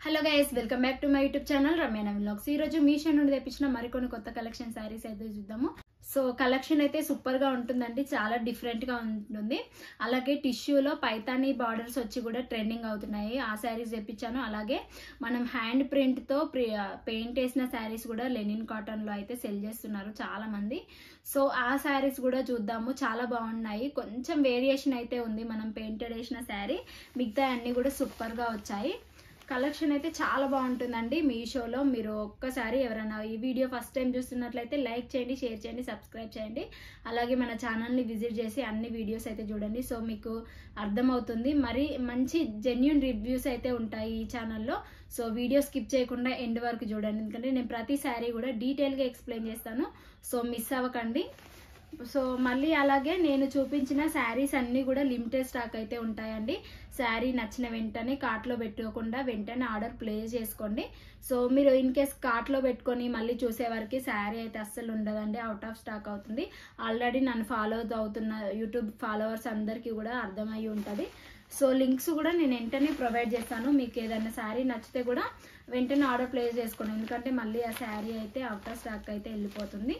Hello guys, welcome back to my YouTube channel Ramyana vlogs. ఈ రోజు మీషో నుండి తెప్పించిన మరికొన్ని కొత్త కలెక్షన్ శారీస్ అయితే చూద్దాము. సో కలెక్షన్ అయితే సూపర్ గా ఉంటుందండి, చాలా డిఫరెంట్ గా ఉంటుంది. అలాగే టిష్యూలో పైతానీ బార్డర్స్ వచ్చి కూడా ట్రెండింగ్ అవుతున్నాయి. ఆ శారీస్ తెప్పించాను. అలాగే మనం హ్యాండ్ ప్రింట్ తో పెయింట్ వేసిన శారీస్ కూడా లెనిన్ కాటన్ లో అయితే సెల్ చేస్తున్నారు చాలా మంది. సో ఆ శారీస్ కూడా చూద్దాము, చాలా బాగున్నాయి. కొంచెం వేరియేషన్ అయితే ఉంది, మనం పెయింటెడ్ వేసిన శారీ, మిగతా అన్ని కూడా సూపర్ గా వచ్చాయి. కలెక్షన్ అయితే చాలా బాగుంటుందండి మీషోలో. మీరు ఒక్కసారి ఎవరైనా ఈ వీడియో ఫస్ట్ టైం చూస్తున్నట్లయితే లైక్ చేయండి, షేర్ చేయండి, సబ్స్క్రైబ్ చేయండి. అలాగే మన ఛానల్ని విజిట్ చేసి అన్ని వీడియోస్ అయితే చూడండి. సో మీకు అర్థమవుతుంది. మరి మంచి జెన్యూన్ రివ్యూస్ అయితే ఉంటాయి ఈ ఛానల్లో. సో వీడియో స్కిప్ చేయకుండా ఎండ్ వరకు చూడండి, ఎందుకంటే నేను ప్రతి శారీ కూడా డీటెయిల్గా ఎక్స్ప్లెయిన్ చేస్తాను. సో మిస్ అవ్వకండి. సో మళ్ళీ అలాగే నేను చూపించిన శారీస్ అన్నీ కూడా లిమిటెడ్ స్టాక్ అయితే ఉంటాయండి. శారీ నచ్చిన వెంటనే కార్ట్లో పెట్టుకోకుండా వెంటనే ఆర్డర్ ప్లేస్ చేసుకోండి. సో మీరు ఇన్ కేస్ కార్ట్లో పెట్టుకొని మళ్ళీ చూసే వరకు శారీ అయితే అస్సలు ఉండదండి, అవుట్ ఆఫ్ స్టాక్ అవుతుంది. ఆల్రెడీ నన్ను ఫాలో అవుతున్న యూట్యూబ్ ఫాలోవర్స్ అందరికీ కూడా అర్థమయ్యి ఉంటుంది. సో లింక్స్ కూడా నేను వెంటనే ప్రొవైడ్ చేస్తాను. మీకు ఏదైనా శారీ నచ్చితే కూడా వెంటనే ఆర్డర్ ప్లేస్ చేసుకోండి, ఎందుకంటే మళ్ళీ ఆ శారీ అయితే అవుట్ ఆఫ్ స్టాక్ అయితే వెళ్ళిపోతుంది.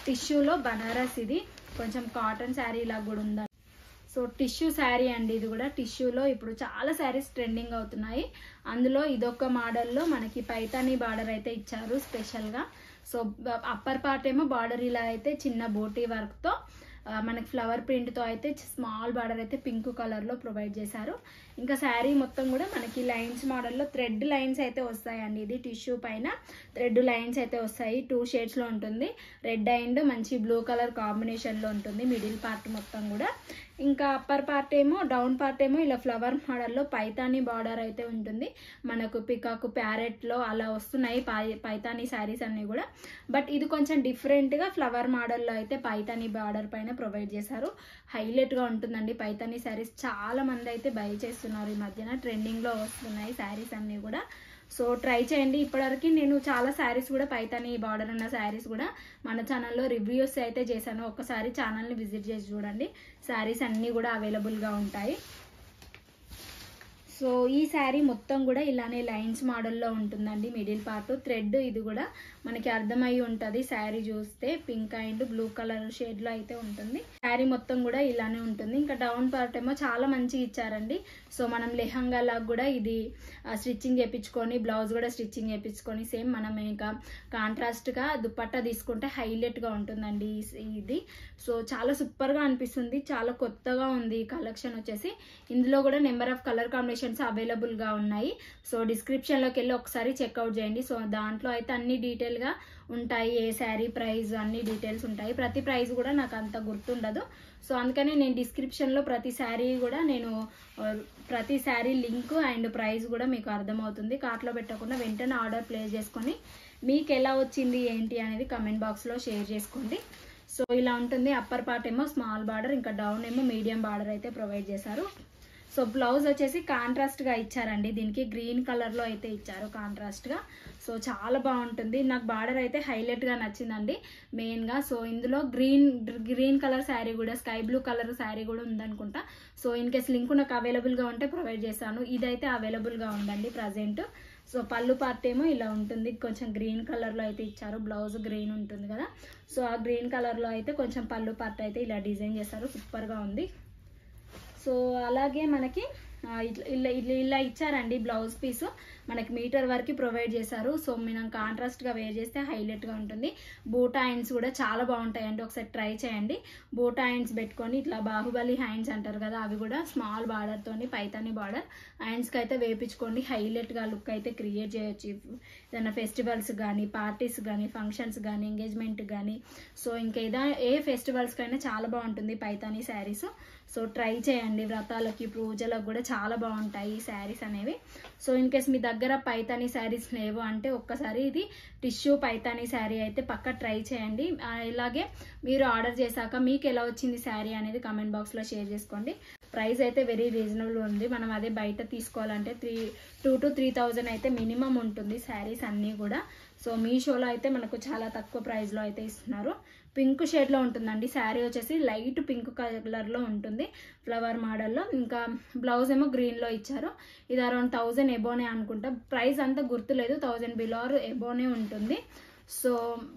టిష్యూలో బనారస్, ఇది కొంచెం కాటన్ శారీ లాగా కూడా ఉందండి. సో టిష్యూ శారీ అండి, ఇది కూడా టిష్యూలో ఇప్పుడు చాలా శారీస్ ట్రెండింగ్ అవుతున్నాయి. అందులో ఇదొక మోడల్లో మనకి పైతానీ బార్డర్ అయితే ఇచ్చారు స్పెషల్గా. సో అప్పర్ పార్ట్ ఏమో బార్డర్ ఇలా అయితే చిన్న బోటీ వర్క్తో మనకి ఫ్లవర్ ప్రింట్తో అయితే స్మాల్ బార్డర్ అయితే పింక్ కలర్లో ప్రొవైడ్ చేశారు. ఇంకా శారీ మొత్తం కూడా మనకి లైన్స్ మోడల్లో థ్రెడ్ లైన్స్ అయితే వస్తాయండి. ఇది టిష్యూ పైన థ్రెడ్ లైన్స్ అయితే వస్తాయి. 2 షేడ్స్లో ఉంటుంది, రెడ్ అండ్ మంచి బ్లూ కలర్ కాంబినేషన్లో ఉంటుంది మిడిల్ పార్ట్ మొత్తం కూడా. ఇంకా అప్పర్ పార్ట్ ఏమో, డౌన్ పార్ట్ ఏమో ఇలా ఫ్లవర్ మోడల్లో పైతానీ బార్డర్ అయితే ఉంటుంది. మనకు పికాకు ప్యారెట్లో అలా వస్తున్నాయి పైతానీ శారీస్ అన్నీ కూడా. బట్ ఇది కొంచెం డిఫరెంట్గా ఫ్లవర్ మోడల్లో అయితే పైతానీ బార్డర్ పైన ప్రొవైడ్ చేశారు. హైలైట్గా ఉంటుందండి పైతానీ శారీస్. చాలా మంది అయితే బై చేస్తున్నారు ఈ మధ్యన, ట్రెండింగ్లో వస్తున్నాయి శారీస్ అన్నీ కూడా. సో ట్రై చేయండి. ఇప్పటివరకు నేను చాలా శారీస్ కూడా పైతానీ బార్డర్ ఉన్న శారీస్ కూడా మన ఛానల్లో రివ్యూస్ అయితే చేశాను. ఒక్కసారి ఛానల్ని విజిట్ చేసి చూడండి, శారీస్ అన్నీ కూడా అవైలబుల్గా ఉంటాయి. సో ఈ శారీ మొత్తం కూడా ఇలానే లైన్స్ మోడల్లో ఉంటుందండి. మిడిల్ పార్ట్ థ్రెడ్, ఇది కూడా మనకి అర్థమై ఉంటుంది శారీ చూస్తే. పింక్ అండ్ బ్లూ కలర్ షేడ్లో అయితే ఉంటుంది. శారీ మొత్తం కూడా ఇలానే ఉంటుంది. ఇంకా డౌన్ పార్ట్ ఏమో చాలా మంచిగా ఇచ్చారండి. సో మనం లెహంగా లాగా కూడా ఇది స్టిచ్చింగ్ చేయించుకొని, బ్లౌజ్ కూడా స్టిచ్చింగ్ చేయించుకొని సేమ్ మనం ఇంకా కాంట్రాస్ట్గా దుపట్టా తీసుకుంటే హైలైట్గా ఉంటుందండి ఇది. సో చాలా సూపర్గా అనిపిస్తుంది, చాలా కొత్తగా ఉంది ఈ కలెక్షన్ వచ్చేసి. ఇందులో కూడా నెంబర్ ఆఫ్ కలర్ కాంబినేషన్ అవైలబుల్గా ఉన్నాయి. సో డిస్క్రిప్షన్లోకి వెళ్ళి ఒకసారి చెక్అవుట్ చేయండి. సో దాంట్లో అయితే అన్ని డీటెయిల్గా ఉంటాయి, ఏ శారీ ప్రైస్ అన్ని డీటెయిల్స్ ఉంటాయి. ప్రతి ప్రైస్ కూడా నాకు అంత గుర్తుండదు. సో అందుకని నేను డిస్క్రిప్షన్లో ప్రతి శారీ కూడా ప్రతి శారీ లింక్ అండ్ ప్రైస్ కూడా మీకు అర్థమవుతుంది. కార్ట్లో పెట్టకుండా వెంటనే ఆర్డర్ ప్లేస్ చేసుకొని మీకు ఎలా వచ్చింది ఏంటి అనేది కమెంట్ బాక్స్లో షేర్ చేసుకోండి. సో ఇలా ఉంటుంది. అప్పర్ పార్ట్ ఏమో స్మాల్ బార్డర్, ఇంకా డౌన్ ఏమో మీడియం బార్డర్ అయితే ప్రొవైడ్ చేశారు. సో బ్లౌజ్ వచ్చేసి కాంట్రాస్ట్గా ఇచ్చారండి, దీనికి గ్రీన్ కలర్లో అయితే ఇచ్చారు కాంట్రాస్ట్గా. సో చాలా బాగుంటుంది. నాకు బార్డర్ అయితే హైలైట్గా నచ్చిందండి మెయిన్గా. సో ఇందులో గ్రీన్ కలర్ శారీ కూడా, స్కై బ్లూ కలర్ శారీ కూడా ఉందనుకుంటా. సో ఇన్ కేస్ లింక్ నాకు అవైలబుల్గా ఉంటే ప్రొవైడ్ చేస్తాను. ఇదైతే అవైలబుల్గా ఉందండి ప్రజెంట్. సో పళ్ళు పార్ట్ ఏమో ఇలా ఉంటుంది, కొంచెం గ్రీన్ కలర్లో అయితే ఇచ్చారు. బ్లౌజ్ గ్రీన్ ఉంటుంది కదా, సో ఆ గ్రీన్ కలర్లో అయితే కొంచెం పళ్ళు పార్ట్ అయితే ఇలా డిజైన్ చేశారు, సూపర్గా ఉంది. సో అలాగే మనకి ఇలా ఇచ్చారండి బ్లౌజ్ పీసు, మనకి మీటర్ వరకు ప్రొవైడ్ చేశారు. సో మనం కాంట్రాస్ట్గా వేర్ చేస్తే హైలైట్గా ఉంటుంది. బూటా హ్యాండ్స్ కూడా చాలా బాగుంటాయండి, ఒకసారి ట్రై చేయండి. బూటా హ్యాండ్స్ పెట్టుకొని ఇట్లా బాహుబలి హ్యాండ్స్ అంటారు కదా, అవి కూడా స్మాల్ బార్డర్తోని పైతానీ బార్డర్ హ్యాండ్స్కి అయితే వేపించుకోండి. హైలైట్గా లుక్ అయితే క్రియేట్ చేయొచ్చు ఏదైనా ఫెస్టివల్స్ కానీ, పార్టీస్ కానీ, ఫంక్షన్స్ కానీ, ఎంగేజ్మెంట్ కానీ. సో ఇంకా ఏ ఫెస్టివల్స్కైనా చాలా బాగుంటుంది పైతానీ శారీస్. సో ట్రై చేయండి, వ్రతాలకి పూజలకు కూడా చాలా బాగుంటాయి ఈ శారీస్ అనేవి. సో ఇన్ కేస్ మీ దగ్గర పైతానీ శారీస్ లేవు అంటే ఒక్కసారి ఇది టిష్యూ పైతానీ శారీ అయితే పక్కా ట్రై చేయండి. ఇలాగే మీరు ఆర్డర్ చేశాక మీకు ఎలా వచ్చింది శారీ అనేది కమెంట్ బాక్స్లో షేర్ చేసుకోండి. ప్రైస్ అయితే వెరీ రీజనబుల్ ఉంది. మనం అదే బయట తీసుకోవాలంటే 2,000 to 3,000 అయితే మినిమం ఉంటుంది శారీస్ అన్నీ కూడా. సో మీషోలో అయితే మనకు చాలా తక్కువ ప్రైస్లో అయితే ఇస్తున్నారు. పింక్ షేడ్లో ఉంటుందండి శారీ వచ్చేసి, లైట్ పింక్ కలర్లో ఉంటుంది ఫ్లవర్ మోడల్లో. ఇంకా బ్లౌజ్ ఏమో గ్రీన్లో ఇచ్చారు. ఇది అరౌండ్ 1000 ఎబోనే అనుకుంటా, ప్రైస్ అంతా గుర్తులేదు, 1000 బిలో ఎబోనే ఉంటుంది. సో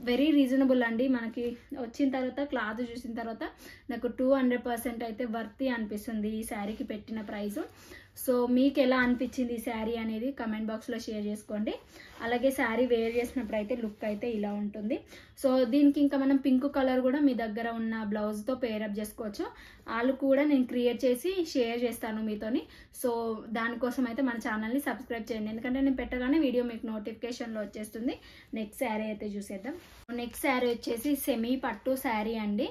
వెరీ రీజనబుల్ అండి. మనకి వచ్చిన తర్వాత క్లాత్ చూసిన తర్వాత నాకు 200% అయితే వర్తీ అనిపిస్తుంది ఈ శారీకి పెట్టిన ప్రైస్. సో మీకు ఎలా అనిపించింది ఈ శారీ అనేది కమెంట్ బాక్స్లో షేర్ చేసుకోండి. అలాగే శారీ వేర్ చేసినప్పుడు అయితే లుక్ అయితే ఇలా ఉంటుంది. సో దీనికి ఇంకా మనం పింక్ కలర్ కూడా మీ దగ్గర ఉన్న బ్లౌజ్తో పేరప్ చేసుకోవచ్చు. వాళ్ళు కూడా నేను క్రియేట్ చేసి షేర్ చేస్తాను మీతోని. సో దానికోసం అయితే మన ఛానల్ని సబ్స్క్రైబ్ చేయండి, ఎందుకంటే నేను పెట్టగానే వీడియో మీకు నోటిఫికేషన్లో వచ్చేస్తుంది. నెక్స్ట్ శారీ అయితే చూసేద్దాం. నెక్స్ట్ శారీ వచ్చేసి సెమీ పట్టు శారీ అండి.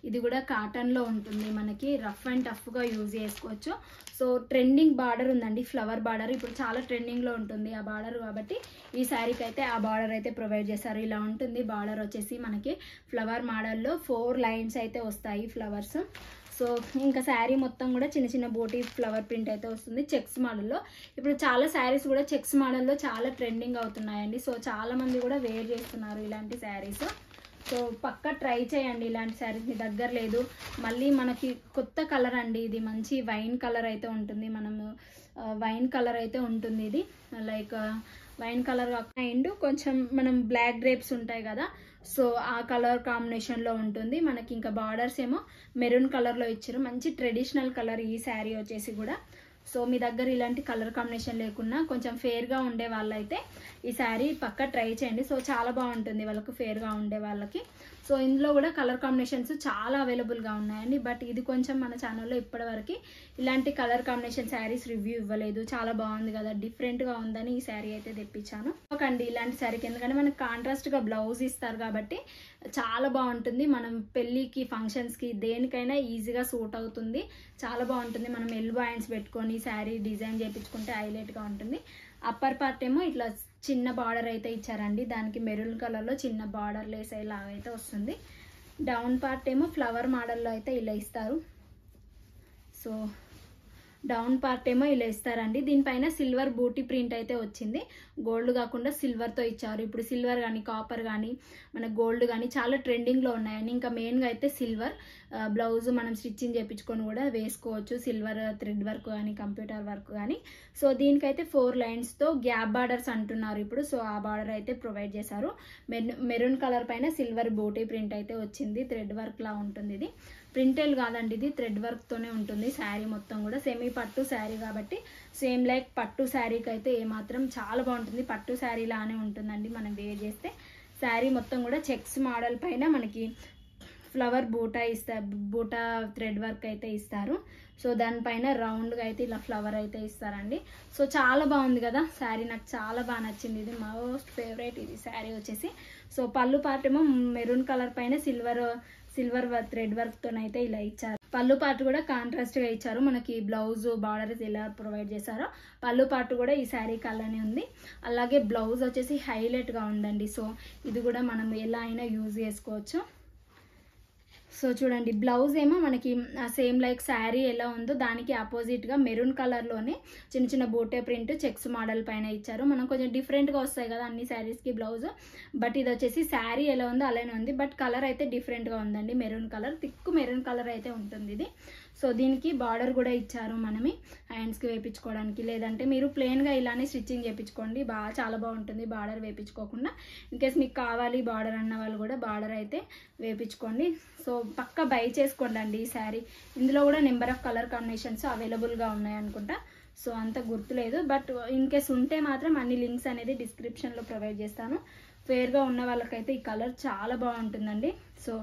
ఇది కూడా కాటన్లో ఉంటుంది, మనకి రఫ్ అండ్ టఫ్గా యూజ్ చేసుకోవచ్చు. సో ట్రెండింగ్ బార్డర్ ఉందండి, ఫ్లవర్ బార్డర్ ఇప్పుడు చాలా ట్రెండింగ్లో ఉంటుంది ఆ బార్డర్, కాబట్టి ఈ శారీకి అయితే ఆ బార్డర్ అయితే ప్రొవైడ్ చేశారు. ఇలా ఉంటుంది బార్డర్ వచ్చేసి మనకి ఫ్లవర్ మోడల్లో 4 లైన్స్ అయితే వస్తాయి ఫ్లవర్స్. సో ఇంకా శారీ మొత్తం కూడా చిన్న చిన్న బోటీ ఫ్లవర్ ప్రింట్ అయితే వస్తుంది చెక్స్ మోడల్లో. ఇప్పుడు చాలా శారీస్ కూడా చెక్స్ మోడల్లో చాలా ట్రెండింగ్ అవుతున్నాయండి. సో చాలా మంది కూడా వేర్ చేస్తున్నారు ఇలాంటి శారీస్. సో పక్కా ట్రై చేయండి ఇలాంటి శారీస్, మీ దగ్గర లేదు. మళ్ళీ మనకి కొత్త కలర్ అండి ఇది, మంచి వైన్ కలర్ అయితే ఉంటుంది. మనము వైన్ కలర్ అయితే ఉంటుంది ఇది, లైక్ వైన్ కలర్ అండ్ కొంచెం మనం బ్లాక్ గ్రేప్స్ ఉంటాయి కదా, సో ఆ కలర్ కాంబినేషన్లో ఉంటుంది. మనకి ఇంకా బార్డర్స్ ఏమో మెరూన్ కలర్లో ఇచ్చారు, మంచి ట్రెడిషనల్ కలర్ ఈ శారీ వచ్చేసి కూడా. సో మీ దగ్గర ఇలాంటి కలర్ కాంబినేషన్ లేకున్నా కొంచెం ఫేర్గా ఉండే వాళ్ళైతే ఈ శారీ పక్కా ట్రై చేయండి. సో చాలా బాగుంటుంది వాళ్ళకు ఫేర్గా ఉండే వాళ్ళకి. సో ఇందులో కూడా కలర్ కాంబినేషన్స్ చాలా అవైలబుల్గా ఉన్నాయండి. బట్ ఇది కొంచెం మన ఛానల్లో ఇప్పటివరకు ఇలాంటి కలర్ కాంబినేషన్ శారీస్ రివ్యూ ఇవ్వలేదు. చాలా బాగుంది కదా, డిఫరెంట్గా ఉందని ఈ శారీ అయితే తెప్పించాను. ఓకండి ఇలాంటి శారీకి, ఎందుకంటే మనకు కాంట్రాస్ట్గా బ్లౌజ్ ఇస్తారు కాబట్టి చాలా బాగుంటుంది. మనం పెళ్ళికి ఫంక్షన్స్కి దేనికైనా ఈజీగా సూట్ అవుతుంది, చాలా బాగుంటుంది. మనం ఎల్బో హ్యాండ్స్ పెట్టుకొని శారీ డిజైన్ చేయించుకుంటే హైలైట్గా ఉంటుంది. అప్పర్ పార్ట్ ఏమో ఇట్లా చిన్న బార్డర్ అయితే ఇచ్చారండి, దానికి మెరూన్ కలర్లో చిన్న బార్డర్ లేస్ లాగా అయితే వస్తుంది. డౌన్ పార్ట్ ఏమో ఫ్లవర్ మోడల్లో అయితే ఇలా ఇస్తారు. సో డౌన్ పార్ట్ ఏమో ఇలా ఇస్తారండి. దీనిపైన సిల్వర్ బూటీ ప్రింట్ అయితే వచ్చింది, గోల్డ్ కాకుండా సిల్వర్తో ఇచ్చారు. ఇప్పుడు సిల్వర్ కానీ కాపర్ కానీ మన గోల్డ్ కానీ చాలా ట్రెండింగ్లో ఉన్నాయండి. ఇంకా మెయిన్గా అయితే సిల్వర్ బ్లౌజ్ మనం స్టిచ్చింగ్ చేయించుకొని కూడా వేసుకోవచ్చు, సిల్వర్ థ్రెడ్ వర్క్ కానీ కంప్యూటర్ వర్క్ కానీ. సో దీనికైతే 4 లైన్స్తో గ్యాప్ బార్డర్స్ అంటున్నారు ఇప్పుడు. సో ఆ బార్డర్ అయితే ప్రొవైడ్ చేశారు. మెరూన్ కలర్ పైన సిల్వర్ బూటీ ప్రింట్ అయితే వచ్చింది, థ్రెడ్ వర్క్ లా ఉంటుంది. ఇది ప్రింటెల్ కాదండి, ఇది థ్రెడ్ వర్క్తోనే ఉంటుంది శారీ మొత్తం కూడా. సెమీ పట్టు శారీ కాబట్టి సేమ్ లైక్ పట్టు శారీకి అయితే ఏమాత్రం చాలా బాగుంటుంది, పట్టు శారీ లానే ఉంటుందండి మనం వేర్ చేస్తే. శారీ మొత్తం కూడా చెక్స్ మోడల్ పైన మనకి ఫ్లవర్ బూటా ఇస్తారు, బూటా థ్రెడ్ వర్క్ అయితే ఇస్తారు. సో దానిపైన రౌండ్గా అయితే ఇలా ఫ్లవర్ అయితే ఇస్తారండి. సో చాలా బాగుంది కదా శారీ, నాకు చాలా బాగా నచ్చింది. ఇది మోస్ట్ ఫేవరెట్ ఇది శారీ వచ్చేసి. సో పళ్ళు పార్ట్ ఏమో మెరూన్ కలర్ పైన సిల్వర్ థ్రెడ్ వర్క్తోనైతే ఇలా ఇచ్చారు. పళ్ళు పార్ట్ కూడా కాంట్రాస్ట్గా ఇచ్చారు. మనకి బ్లౌజ్ బార్డర్స్ ఎలా ప్రొవైడ్ చేశారో పళ్ళు పార్ట్ కూడా ఈ శారీ కలర్నే ఉంది. అలాగే బ్లౌజ్ వచ్చేసి హైలైట్గా ఉందండి. సో ఇది కూడా మనం ఎలా అయినా యూజ్ చేసుకోవచ్చు. సో చూడండి బ్లౌజ్ ఏమో మనకి సేమ్ లైక్ శారీ ఎలా ఉందో దానికి ఆపోజిట్గా మెరూన్ కలర్లోనే చిన్న చిన్న బూటే ప్రింట్ చెక్స్ మోడల్ పైన ఇచ్చారు. మనం కొంచెం డిఫరెంట్గా వస్తాయి కదా అన్ని శారీస్కి బ్లౌజ్, బట్ ఇది వచ్చేసి శారీ ఎలా ఉందో అలానే ఉంది, బట్ కలర్ అయితే డిఫరెంట్గా ఉందండి. Maroon colour, thick maroon colour అయితే ఉంటుంది ఇది. సో దీనికి బార్డర్ కూడా ఇచ్చారు మనమే హ్యాండ్స్కి వేయించుకోవడానికి, లేదంటే మీరు ప్లెయిన్గా ఇలానే స్టిచ్చింగ్ చేయించుకోండి, చాలా బాగుంటుంది బార్డర్ వేయించుకోకుండా. ఇన్కేస్ మీకు కావాలి బార్డర్ అన్న వాళ్ళు కూడా బార్డర్ అయితే వేయించుకోండి. సో పక్కా బై చేసుకోండి అండి ఈ శారీ. ఇందులో కూడా నెంబర్ ఆఫ్ కలర్ కాంబినేషన్స్ అవైలబుల్గా ఉన్నాయి అనుకుంటా, సో అంత గుర్తులేదు. బట్ ఇన్ కేస్ ఉంటే మాత్రం అన్ని లింక్స్ అనేది డిస్క్రిప్షన్లో ప్రొవైడ్ చేస్తాను. ఫేర్గా ఉన్న వాళ్ళకైతే ఈ కలర్ చాలా బాగుంటుందండి. సో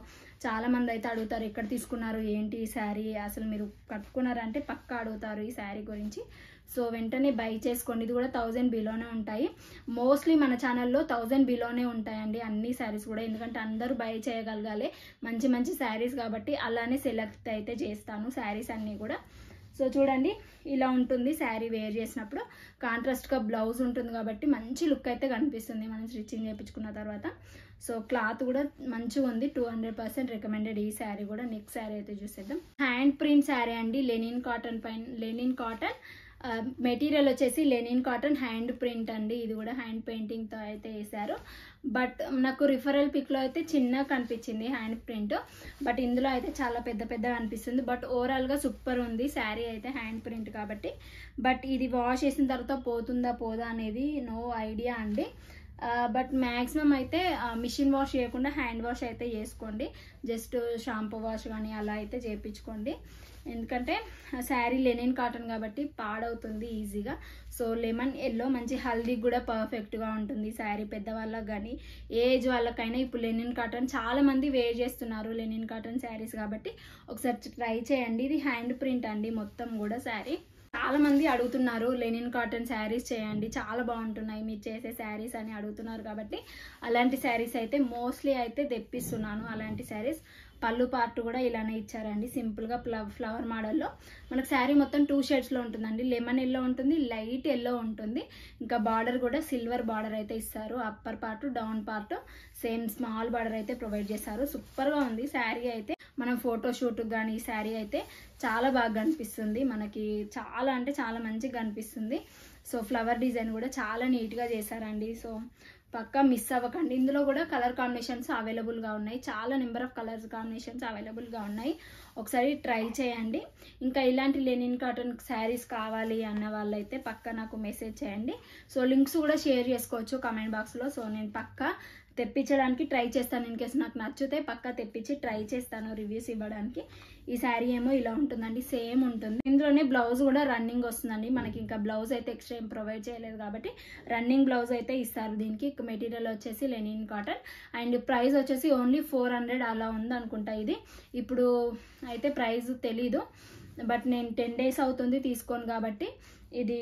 చాలామంది అయితే అడుగుతారు ఎక్కడ తీసుకున్నారు ఏంటి ఈ శారీ, అసలు మీరు కట్టుకున్నారంటే పక్కా అడుగుతారు ఈ శారీ గురించి. సో వెంటనే బై చేసుకోండి. ఇది కూడా 1000 బిలోనే ఉంటాయి. మోస్ట్లీ మన ఛానల్లో 1000 బిలోనే ఉంటాయండి అన్ని శారీస్ కూడా, ఎందుకంటే అందరూ బై చేయగలగాలి మంచి మంచి శారీస్ కాబట్టి అలానే సెలెక్ట్ అయితే చేస్తాను శారీస్ అన్నీ కూడా. సో సో చూడండి ఇలా ఉంటుంది శారీ వేర్ చేసినప్పుడు. కాంట్రాస్ట్గా బ్లౌజ్ ఉంటుంది కాబట్టి మంచి లుక్ అయితే కనిపిస్తుంది మనం స్టిచ్చింగ్ చేయించుకున్న తర్వాత. సో క్లాత్ కూడా మంచిగా ఉంది, 200% రికమెండెడ్ ఈ శారీ కూడా. నెక్స్ట్ శారీ అయితే చూసేద్దాం. హ్యాండ్ ప్రింట్ శారీ అండి, లెనిన్ కాటన్ పైన, లెనిన్ కాటన్ మెటీరియల్ వచ్చేసి లెనిన్ కాటన్, హ్యాండ్ ప్రింట్ అండి. ఇది కూడా హ్యాండ్ పెయింటింగ్తో అయితే వేసారు. బట్ నాకు రిఫరల్ పిక్లో అయితే చిన్నగా కనిపించింది హ్యాండ్ ప్రింట్, బట్ ఇందులో అయితే చాలా పెద్ద పెద్దగా అనిపిస్తుంది. బట్ ఓవరాల్గా సూపర్ ఉంది శారీ అయితే, హ్యాండ్ ప్రింట్ కాబట్టి. బట్ ఇది వాష్ చేసిన తర్వాత పోతుందా పోదా అనేది నో ఐడియా అండి. బట్ మ్యాక్సిమం అయితే మిషన్ వాష్ చేయకుండా హ్యాండ్ వాష్ అయితే చేసుకోండి. జస్ట్ షాంపూ వాష్ కానీ అలా అయితే చేయించుకోండి. ఎందుకంటే శారీ లెనిన్ కాటన్ కాబట్టి పాడవుతుంది ఈజీగా. సో లెమన్ ఎల్లో మంచి హల్దీ కూడా పర్ఫెక్ట్గా ఉంటుంది శారీ. పెద్దవాళ్ళకి కానీ ఏజ్ వాళ్ళకైనా ఇప్పుడు లెనిన్ కాటన్ చాలామంది వేర్ చేస్తున్నారు లెనిన్ కాటన్ శారీస్ కాబట్టి ఒకసారి ట్రై చేయండి. ఇది హ్యాండ్ ప్రింట్ అండి మొత్తం కూడా శారీ. చాలా మంది అడుగుతున్నారు లెనిన్ కాటన్ శారీస్ చేయండి, చాలా బాగుంటున్నాయి మీరు చేసే శారీస్ అని అడుగుతున్నారు కాబట్టి అలాంటి శారీస్ అయితే మోస్ట్లీ అయితే తెప్పిస్తున్నాను. అలాంటి శారీస్ పళ్ళు పార్ట్ కూడా ఇలానే ఇచ్చారండి, సింపుల్గా ఫ్లవర్ మోడల్లో. మనకు శారీ మొత్తం 2 షేడ్స్లో ఉంటుందండి. లెమన్ ఎల్లో ఉంటుంది, లైట్ ఎల్లో ఉంటుంది. ఇంకా బార్డర్ కూడా సిల్వర్ బార్డర్ అయితే ఇస్తారు. Upper part down part same small border అయితే ప్రొవైడ్ చేస్తారు. సూపర్గా ఉంది శారీ అయితే. మనం ఫోటోషూట్కి కానీ ఈ శారీ అయితే చాలా బాగా కనిపిస్తుంది మనకి, చాలా అంటే చాలా మంచిగా కనిపిస్తుంది. సో ఫ్లవర్ డిజైన్ కూడా చాలా నీట్గా చేశారండి. సో పక్కా మిస్ అవ్వకండి. ఇందులో కూడా కలర్ కాంబినేషన్స్ అవైలబుల్గా ఉన్నాయి, చాలా నెంబర్ ఆఫ్ కలర్స్ కాంబినేషన్స్ అవైలబుల్గా ఉన్నాయి. ఒకసారి ట్రై చేయండి. ఇంకా ఇలాంటి లెనిన్ కాటన్ శారీస్ కావాలి అన్న వాళ్ళైతే పక్కా నాకు మెసేజ్ చేయండి. సో లింక్స్ కూడా షేర్ చేసుకోవచ్చు కమెంట్ బాక్స్లో. సో నేను పక్కా తెప్పించడానికి ట్రై చేస్తాను. ఇన్ కేసు నాకు నచ్చితే పక్కా తెప్పించి ట్రై చేస్తాను రివ్యూస్ ఇవ్వడానికి. ఈ శారీ ఏమో ఇలా ఉంటుందండి, సేమ్ ఉంటుంది. ఇందులోనే బ్లౌజ్ కూడా రన్నింగ్ వస్తుందండి. మనకి ఇంకా బ్లౌజ్ అయితే ఎక్స్ట్రా ఏం ప్రొవైడ్ చేయలేదు కాబట్టి రన్నింగ్ బ్లౌజ్ అయితే ఇస్తారు దీనికి. మెటీరియల్ వచ్చేసి లెనిన్ కాటన్ అండ్ ప్రైస్ వచ్చేసి ఓన్లీ 400 అలా ఉంది అనుకుంటా. ఇది ఇప్పుడు అయితే ప్రైస్ తెలీదు, బట్ నేను 10 days అవుతుంది తీసుకొని కాబట్టి ఇది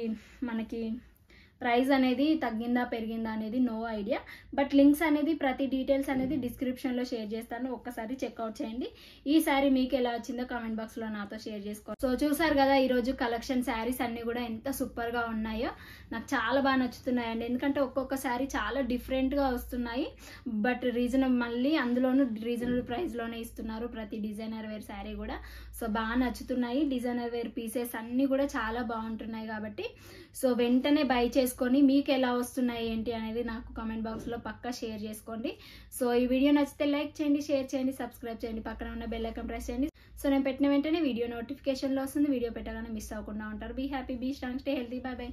మనకి ప్రైస్ అనేది తగ్గిందా పెరిగిందా అనేది నో ఐడియా. బట్ లింక్స్ అనేది ప్రతి డీటెయిల్స్ అనేది డిస్క్రిప్షన్లో షేర్ చేస్తాను, ఒక్కసారి చెక్అవుట్ చేయండి. ఈ శారీ మీకు ఎలా వచ్చిందో కామెంట్ బాక్స్లో నాతో షేర్ చేసుకోండి. సో చూసారు కదా ఈరోజు కలెక్షన్, శారీస్ అన్నీ కూడా ఎంత సూపర్గా ఉన్నాయో. నాకు చాలా బాగా నచ్చుతున్నాయండి, ఎందుకంటే ఒక్కొక్క శారీ చాలా డిఫరెంట్గా వస్తున్నాయి. బట్ మళ్ళీ అందులోనూ రీజనబుల్ ప్రైస్లోనే ఇస్తున్నారు ప్రతి డిజైనర్ వేర్ శారీ కూడా. సో బాగా నచ్చుతున్నాయి. డిజైనర్ వేర్ పీసెస్ అన్నీ కూడా చాలా బాగుంటున్నాయి కాబట్టి సో వెంటనే బై చేసుకొని మీకు ఎలా వస్తున్నాయి ఏంటి అనేది నాకు కామెంట్ బాక్స్లో పక్కా షేర్ చేసుకోండి. సో ఈ వీడియో నచ్చితే లైక్ చేయండి, షేర్ చేయండి, సబ్స్క్రైబ్ చేయండి, పక్కన ఉన్న బెల్ ఐకాన్ ప్రెస్ చేయండి. సో నేను పెట్టిన వెంటనే వీడియో నోటిఫికేషన్లో వస్తుంది. వీడియో పెట్టగానే మిస్ అవ్వకుండా ఉంటారు. Be happy, be strong, stay healthy, bye by.